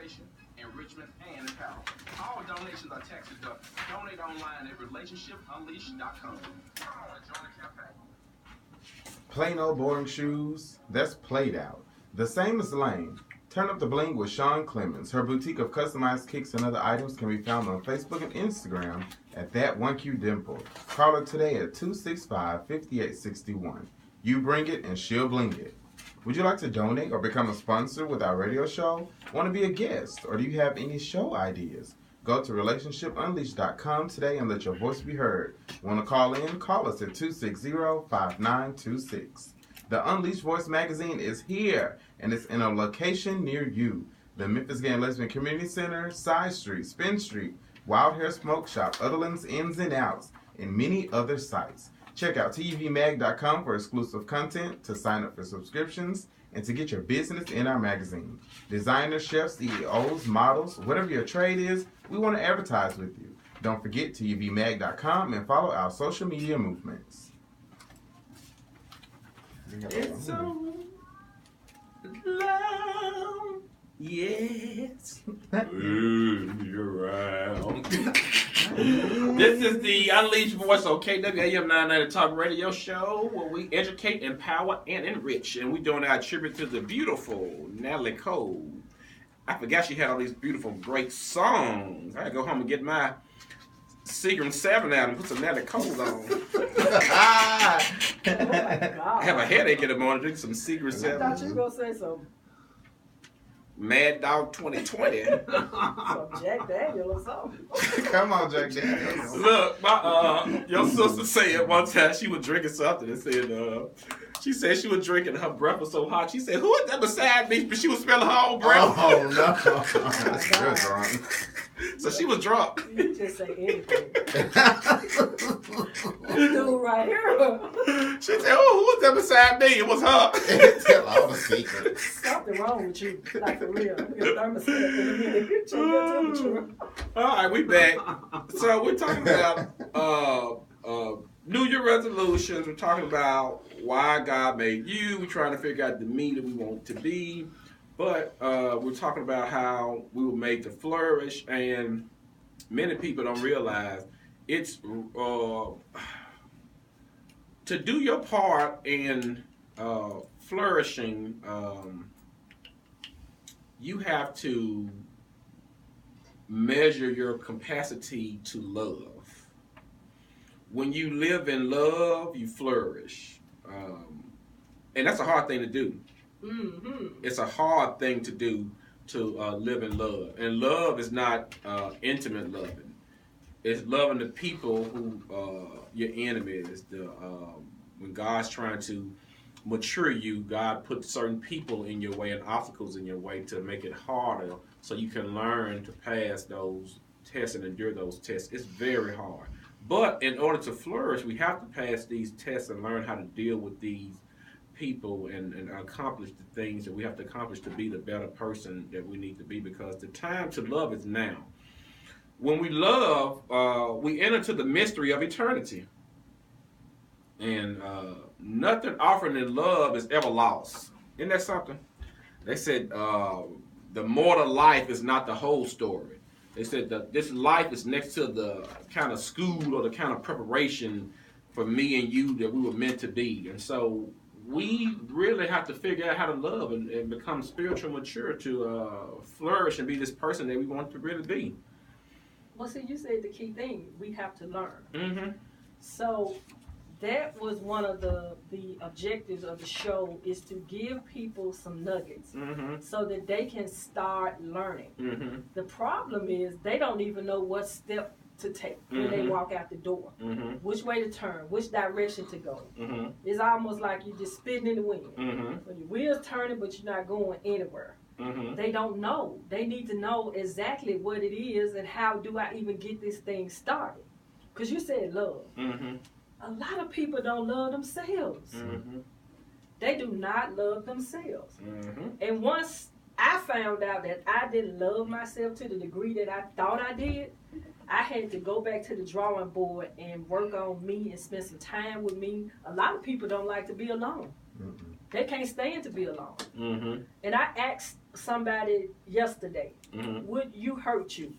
education, enrichment, and empowerment. All donations are tax deductible. Donate online at relationshipunleashed.com. Come on and join the campaign. Play no boring shoes? That's played out. The same as lame. Turn up the bling with Sean Clemens. Her boutique of customized kicks and other items can be found on Facebook and Instagram at that1QDimple. Call her today at 265-5861. You bring it and she'll bling it. Would you like to donate or become a sponsor with our radio show? Want to be a guest? Or do you have any show ideas? Go to relationshipunleashed.com today and let your voice be heard. Want to call in? Call us at 260-5926. The Unleashed Voice magazine is here, and it's in a location near you. The Memphis Gay and Lesbian Community Center, Side Street, Spin Street, Wild Hair Smoke Shop, Otherlands Ins and Outs, and many other sites. Check out tvmag.com for exclusive content, to sign up for subscriptions, and to get your business in our magazine. Designers, chefs, CEOs, models, whatever your trade is, we want to advertise with you. Don't forget tvmag.com and follow our social media movements. It's so loud, yes. You're around. This is the Unleashed Voice on KWAM 990 Talk Radio Show, where we educate, empower, and enrich. And we're doing our tribute to the beautiful Natalie Cole. I forgot she had all these beautiful, great songs. I gotta go home and get my Seagram 7 out and put some Natalie Cole on. Oh my God. I have a headache in the morning, drink some Seagram 7. I thought you were going to say something. Mad Dog 2020. Some Jack Daniel or something. Come on, Jack Daniels. Look, my your sister said one time she was drinking something and said she said she was drinking, her breath was so hot. She said, "Who is that beside me?" But she was smelling her own breath. Oh no, you're drunk. So she was drunk. You just say anything. Dude right here. She said, "Oh, who was that beside me?" It was her. Tell all the secrets. Something wrong with you, like for real. Your thermostat in a minute. Check your temperature. All right, we back. So we're talking about New Year resolutions. We're talking about why God made you. We're trying to figure out the me that we want to be. But we're talking about how we were made to flourish, and many people don't realize it's to do your part in flourishing. You have to measure your capacity to love. When you live in love, you flourish. And that's a hard thing to do. Mm-hmm. It's a hard thing to do, to live in love. And love is not intimate loving. It's loving the people who your enemy is. When God's trying to mature you, God put certain people in your way and obstacles in your way to make it harder so you can learn to pass those tests and endure those tests. It's very hard. But in order to flourish, we have to pass these tests and learn how to deal with these people and accomplish the things that we have to accomplish to be the better person that we need to be, because the time to love is now. When we love, we enter into the mystery of eternity. And nothing offered in love is ever lost. Isn't that something? They said the mortal life is not the whole story. They said that this life is next to the kind of school or the kind of preparation for me and you that we were meant to be. And so we really have to figure out how to love and become spiritual mature to flourish and be this person that we want to really be. Well, see, you said the key thing. We have to learn. Mm-hmm. So that was one of the objectives of the show, is to give people some nuggets so that they can start learning. Mm-hmm. The problem is they don't even know what step to take when they walk out the door. Mm-hmm. Which way to turn, which direction to go. Mm-hmm. It's almost like you're just spitting in the wind. Mm-hmm. So your wheels turning, but you're not going anywhere. Mm-hmm. They don't know. They need to know exactly what it is and how do I even get this thing started. Because you said love. Mm-hmm. A lot of people don't love themselves. Mm-hmm. They do not love themselves. Mm-hmm. And once I found out that I didn't love myself to the degree that I thought I did, I had to go back to the drawing board and work on me and spend some time with me. A lot of people don't like to be alone. Mm-hmm. They can't stand to be alone. Mm-hmm. And I asked somebody yesterday, Mm-hmm. would you hurt you?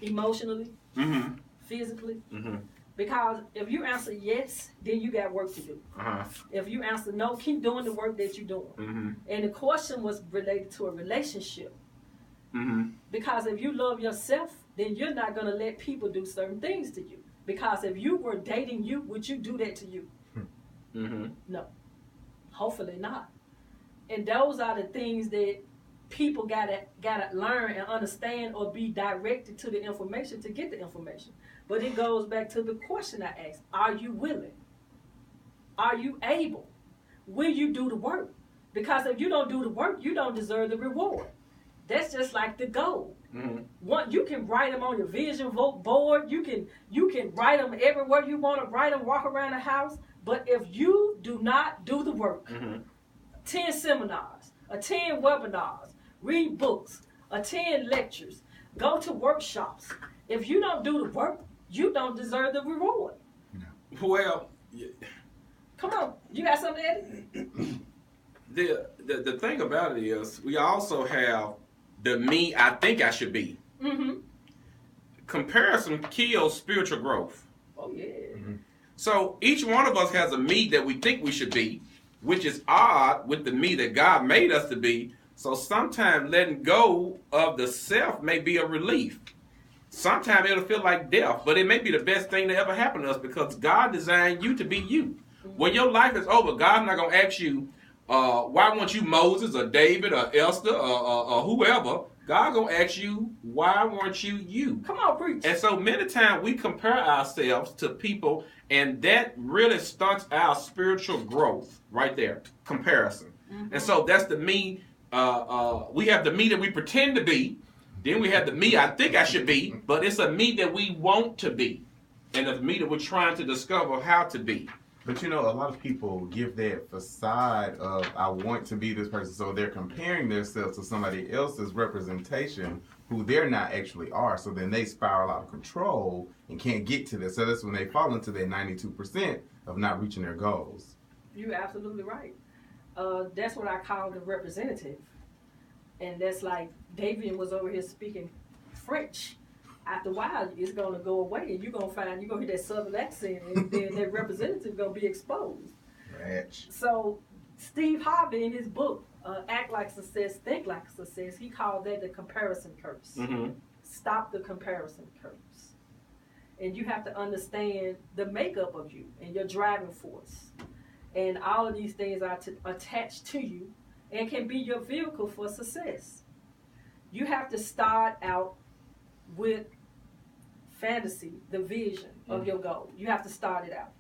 Emotionally? Mm-hmm. Physically? Mm-hmm. Because if you answer yes, then you got work to do. Uh-huh. If you answer no, keep doing the work that you're doing. Mm-hmm. And the question was related to a relationship. Mm-hmm. Because if you love yourself, then you're not going to let people do certain things to you. Because if you were dating you, would you do that to you? Mm-hmm. No. Hopefully not. And those are the things that people gotta learn and understand, or be directed to the information to get the information. But it goes back to the question I asked. Are you willing? Are you able? Will you do the work? Because if you don't do the work, you don't deserve the reward. That's just like the goal. Mm-hmm. You can write them on your vision board. You can write them everywhere you want to write them, walk around the house. But if you do not do the work, Mm-hmm. attend seminars, attend webinars, read books, attend lectures, go to workshops. If you don't do the work, you don't deserve the reward. Well, Come on, you got something to add? the thing about it is, we also have the me I think I should be. Mm-hmm. Comparison kills spiritual growth. Oh, yeah. Mm-hmm. So each one of us has a me that we think we should be, which is odd with the me that God made us to be. So sometimes letting go of the self may be a relief. Sometimes it'll feel like death, but it may be the best thing that ever happened to us, because God designed you to be you. When your life is over, God's not going to ask you, why weren't you Moses or David or Esther or whoever? God's going to ask you, why weren't you you? Come on, preach. And so many times we compare ourselves to people, and that really stunts our spiritual growth right there, comparison. Mm-hmm. And so that's the me. We have the me that we pretend to be. Then we have the me I think I should be, but it's a me that we want to be. And a me that we're trying to discover how to be. But you know, a lot of people give that facade of, I want to be this person, so they're comparing themselves to somebody else's representation who they're not actually are. So then they spiral out of control and can't get to this. So that's when they fall into that 92% of not reaching their goals. You're absolutely right. That's what I call the representative. And that's like Davian was over here speaking French. After a while, it's going to go away, and you're going to hear that southern accent, and then that representative going to be exposed. Ratch. So Steve Harvey, in his book, Act Like Success, Think Like Success, he called that the comparison curse. Mm-hmm. Stop the comparison curse. And you have to understand the makeup of you and your driving force. And all of these things are attached to you and can be your vehicle for success. You have to start out with fantasy, the vision of your goal. You have to start it out.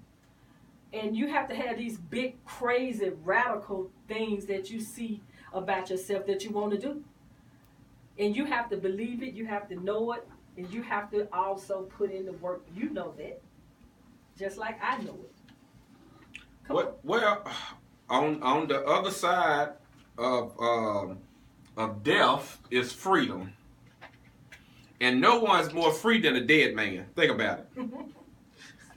And you have to have these big, crazy, radical things that you see about yourself that you want to do. And you have to believe it, you have to know it, and you have to also put in the work. You know that. Just like I know it. Well, on the other side of death is freedom. And no one's more free than a dead man. Think about it.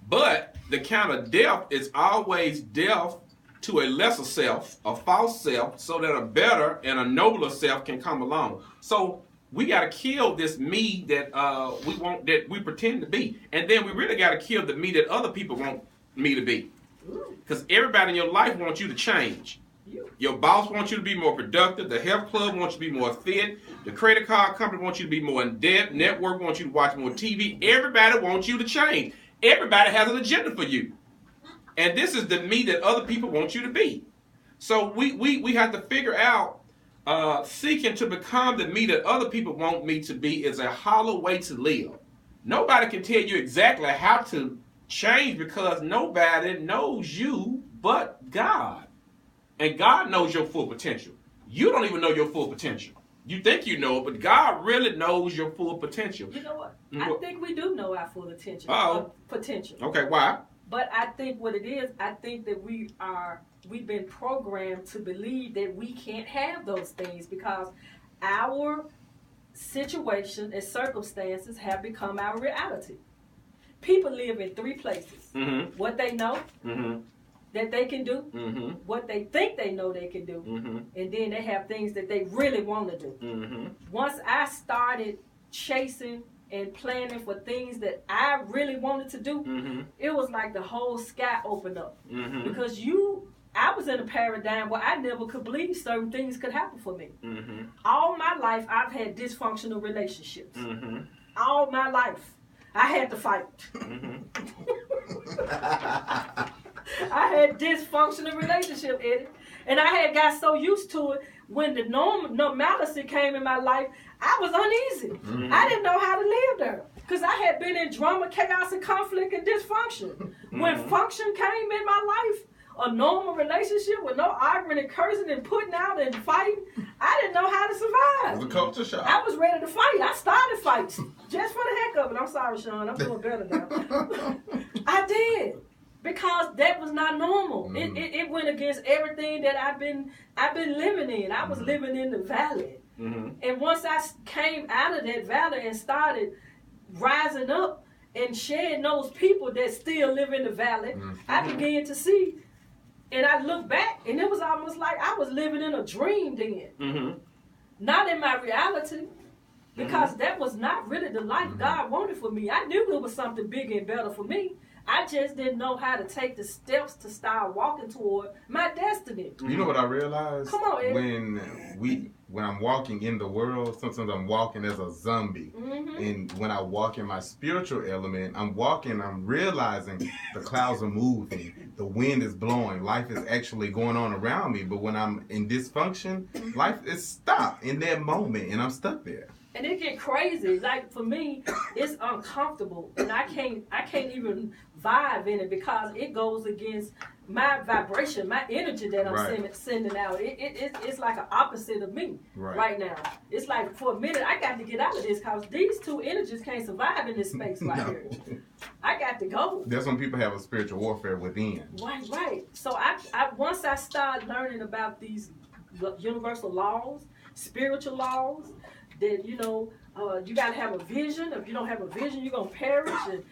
But the kind of death is always death to a lesser self, a false self, so that a better and a nobler self can come along. So we got to kill this me that that we pretend to be. And then we really got to kill the me that other people want me to be. Because everybody in your life wants you to change. Your boss wants you to be more productive. The health club wants you to be more fit. The credit card company wants you to be more in debt. Network wants you to watch more TV. Everybody wants you to change. Everybody has an agenda for you. And this is the me that other people want you to be. So we have to figure out seeking to become the me that other people want me to be is a hollow way to live. Nobody can tell you exactly how to change, because nobody knows you but God. And God knows your full potential. You don't even know your full potential. You think you know it, but God really knows your full potential. You know what? I think we do know our full potential. Okay, why? But I think what it is, I think that we've been programmed to believe that we can't have those things because our situation and circumstances have become our reality. People live in three places. Mm-hmm. What they know, mm-hmm. that they can do, what they think they know they can do, and then they have things that they really want to do. Once I started chasing and planning for things that I really wanted to do, it was like the whole sky opened up. Because I was in a paradigm where I never could believe certain things could happen for me. All my life, I've had dysfunctional relationships. All my life, I had to fight. I had dysfunctional relationship, Eddie. And I had got so used to it, when the normalcy came in my life, I was uneasy. I didn't know how to live there. Because I had been in drama, chaos, and conflict and dysfunction. When function came in my life, a normal relationship with no arguing and cursing and putting out and fighting, I didn't know how to survive. It was a culture shock. I was ready to fight. I started fights just for the heck of it. I'm sorry, Sean. I'm doing better now. I did. Because that was not normal. It went against everything that I've been living in. I was living in the valley. And once I came out of that valley and started rising up and shedding those people that still live in the valley, I began to see. And I look back, and it was almost like I was living in a dream then. Not in my reality, because that was not really the life God wanted for me. I knew it was something bigger and better for me. I just didn't know how to take the steps to start walking toward my destiny. You know what I realized? Come on, Ed. When I'm walking in the world, sometimes I'm walking as a zombie. And when I walk in my spiritual element, I'm realizing the clouds are moving, the wind is blowing, life is actually going on around me. But when I'm in dysfunction, life is stopped in that moment, and I'm stuck there. And it get crazy. Like, for me, it's uncomfortable, and I can't even vibe in it because it goes against my vibration, my energy that I'm sending out. It's like an opposite of me right now. It's like, for a minute, I got to get out of this because these two energies can't survive in this space here. I got to go. That's when people have a spiritual warfare within. Right. So I once I started learning about these universal laws, spiritual laws, that, you got to have a vision. If you don't have a vision, you're going to perish. And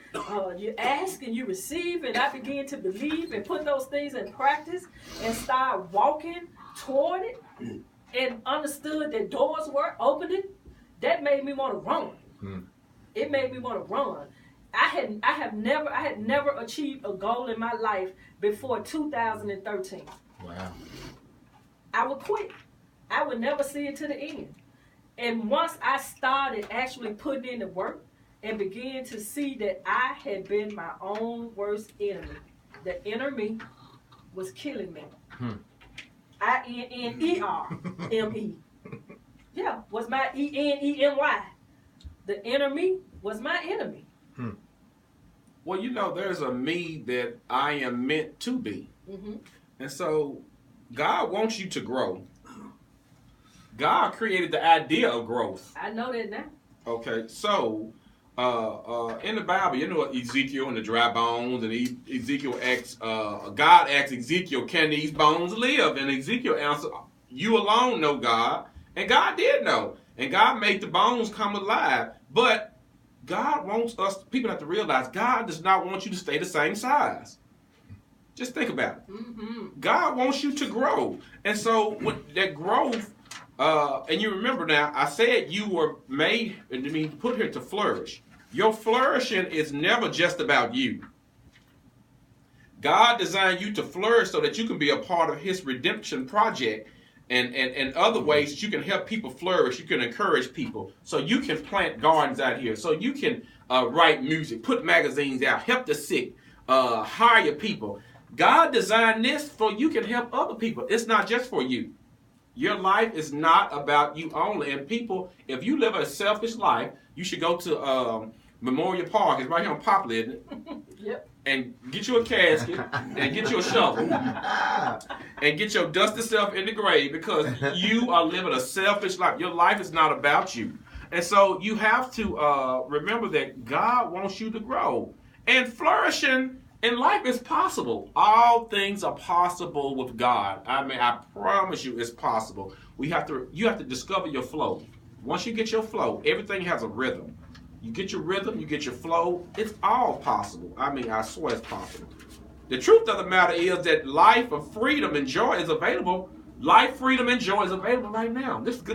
you ask and you receive. And I began to believe and put those things in practice and start walking toward it and understood that doors were opening. That made me want to run. It made me want to run. I had never achieved a goal in my life before 2013. Wow. I would quit. I would never see it to the end. And once I started actually putting in the work and began to see that I had been my own worst enemy, the inner me was killing me. INNERME. Yeah, was my ENEMY. The inner me was my enemy. Well, there's a me that I am meant to be. And so God wants you to grow. God created the idea of growth. I know that now. Okay, so in the Bible, Ezekiel and the dry bones, and Ezekiel asks, God asks Ezekiel, can these bones live? And Ezekiel answered, you alone know, God. And God did know. And God made the bones come alive. But God wants people have to realize, God does not want you to stay the same size. Just think about it. God wants you to grow. And so with that growth, and you remember now, I said you were made, put here to flourish. Your flourishing is never just about you. God designed you to flourish so that you can be a part of his redemption project and other ways that you can help people flourish. You can encourage people. So you can plant gardens out here. So you can write music, put magazines out, help the sick, hire people. God designed this so you can help other people. It's not just for you. Your life is not about you only. And people, if you live a selfish life, you should go to Memorial Park. It's right here on Poplar, isn't it? Yep. And get you a casket and get you a shovel and get your dusty self in the grave, because you are living a selfish life. Your life is not about you. And so you have to remember that God wants you to grow. And flourishing in life is possible. All things are possible with God. I promise you it's possible. You have to discover your flow. Once you get your flow, everything has a rhythm. You get your rhythm, you get your flow, it's all possible. I swear it's possible. The truth of the matter is that life of freedom and joy is available. Life, freedom, and joy is available right now. This is good.